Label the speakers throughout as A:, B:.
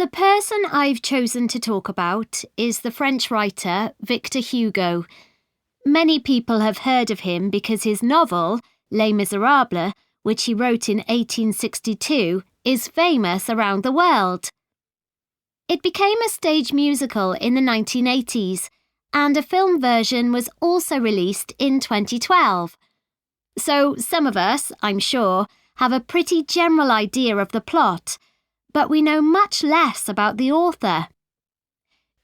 A: The person I've chosen to talk about is the French writer Victor Hugo. Many people have heard of him because his novel, Les Miserables, which he wrote in 1862, is famous around the world. It became a stage musical in the 1980s, and a film version was also released in 2012. So some of us, I'm sure, have a pretty general idea of the plot, but we know much less about the author.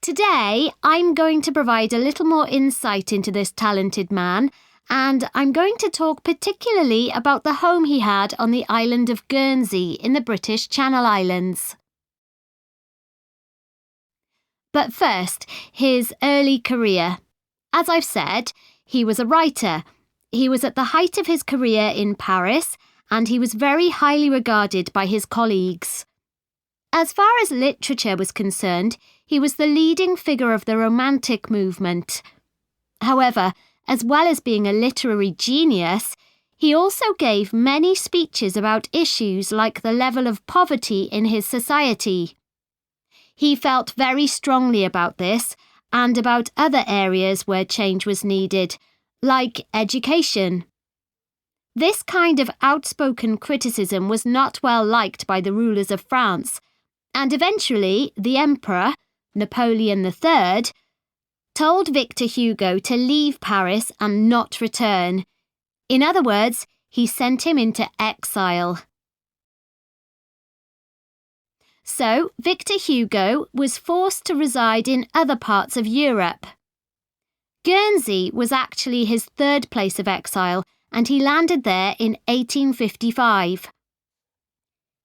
A: Today, I'm going to provide a little more insight into this talented man, and I'm going to talk particularly about the home he had on the island of Guernsey in the British Channel Islands. But first, his early career. As I've said, he was a writer. He was at the height of his career in Paris, and he was very highly regarded by his colleagues. As far as literature was concerned, he was the leading figure of the Romantic movement. However, as well as being a literary genius, he also gave many speeches about issues like the level of poverty in his society. He felt very strongly about this and about other areas where change was needed, like education. This kind of outspoken criticism was not well liked by the rulers of France, and eventually the Emperor, Napoleon III, told Victor Hugo to leave Paris and not return. In other words, he sent him into exile. So, Victor Hugo was forced to reside in other parts of Europe. Guernsey was actually his third place of exile, and he landed there in 1855.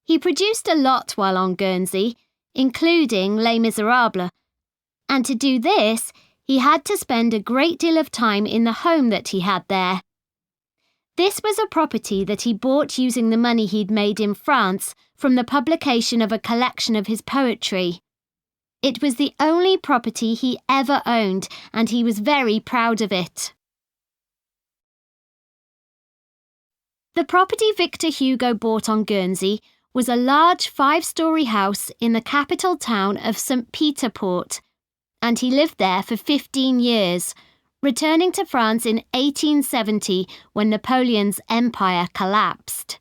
A: He produced a lot while on Guernsey, including Les Miserables, and to do this, he had to spend a great deal of time in the home that he had there. This was a property that he bought using the money he'd made in France from the publication of a collection of his poetry. It was the only property he ever owned, and he was very proud of it. The property Victor Hugo bought on Guernsey was a large 5-storey house in the capital town of St. Peter Port, and he lived there for 15 years, returning to France in 1870 when Napoleon's empire collapsed.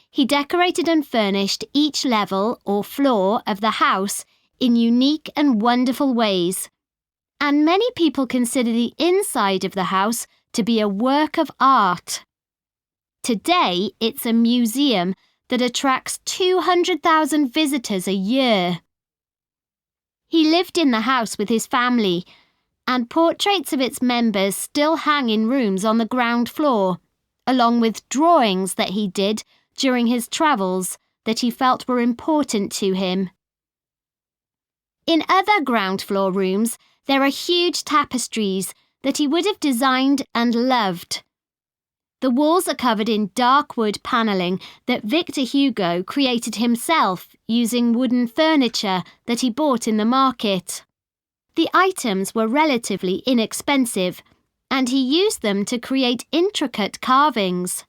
A: He decorated and furnished each level or floor of the house in unique and wonderful ways, and many people consider the inside of the house to be a work of art. Today, it's a museum that attracts 200,000 visitors a year. He lived in the house with his family, and portraits of its members still hang in rooms on the ground floor, along with drawings that he did during his travels that he felt were important to him. In other ground floor rooms, there are huge tapestries that he would have designed and loved. The walls are covered in dark wood panelling that Victor Hugo created himself using wooden furniture that he bought in the market. The items were relatively inexpensive, and he used them to create intricate carvings.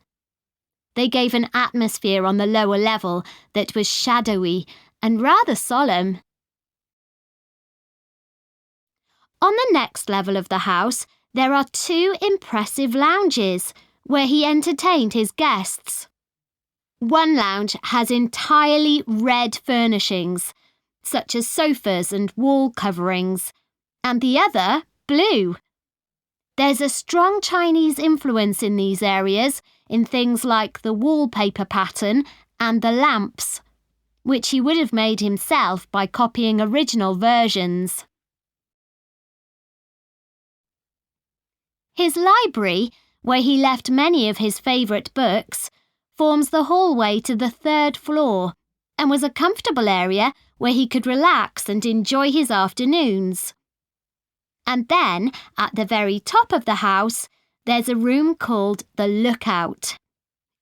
A: They gave an atmosphere on the lower level that was shadowy and rather solemn. On the next level of the house, there are 2 impressive lounges where he entertained his guests. One lounge has entirely red furnishings, such as sofas and wall coverings, and the other blue. There's a strong Chinese influence in these areas in things like the wallpaper pattern and the lamps, which he would have made himself by copying original versions. His library, where he left many of his favourite books, forms the hallway to the 3rd floor and was a comfortable area where he could relax and enjoy his afternoons. And then, at the very top of the house, there's a room called the Lookout.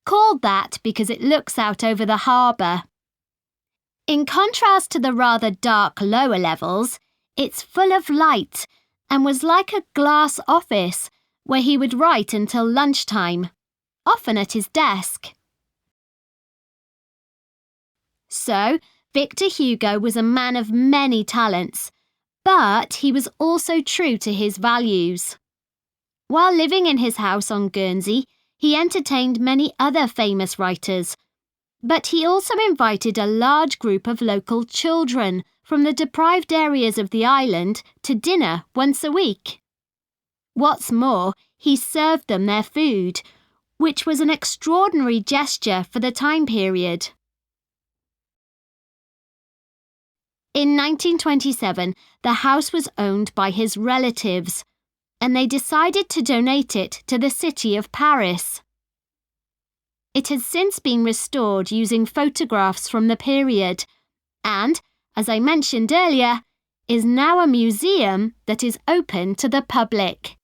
A: Called that because it looks out over the harbour. In contrast to the rather dark lower levels, it's full of light and was like a glass office where he would write until lunchtime, often at his desk. So, Victor Hugo was a man of many talents, but he was also true to his values. While living in his house on Guernsey, he entertained many other famous writers, but he also invited a large group of local children from the deprived areas of the island to dinner once a week. What's more, he served them their food, which was an extraordinary gesture for the time period. In 1927, the house was owned by his relatives, and they decided to donate it to the city of Paris. It has since been restored using photographs from the period, and, as I mentioned earlier, is now a museum that is open to the public.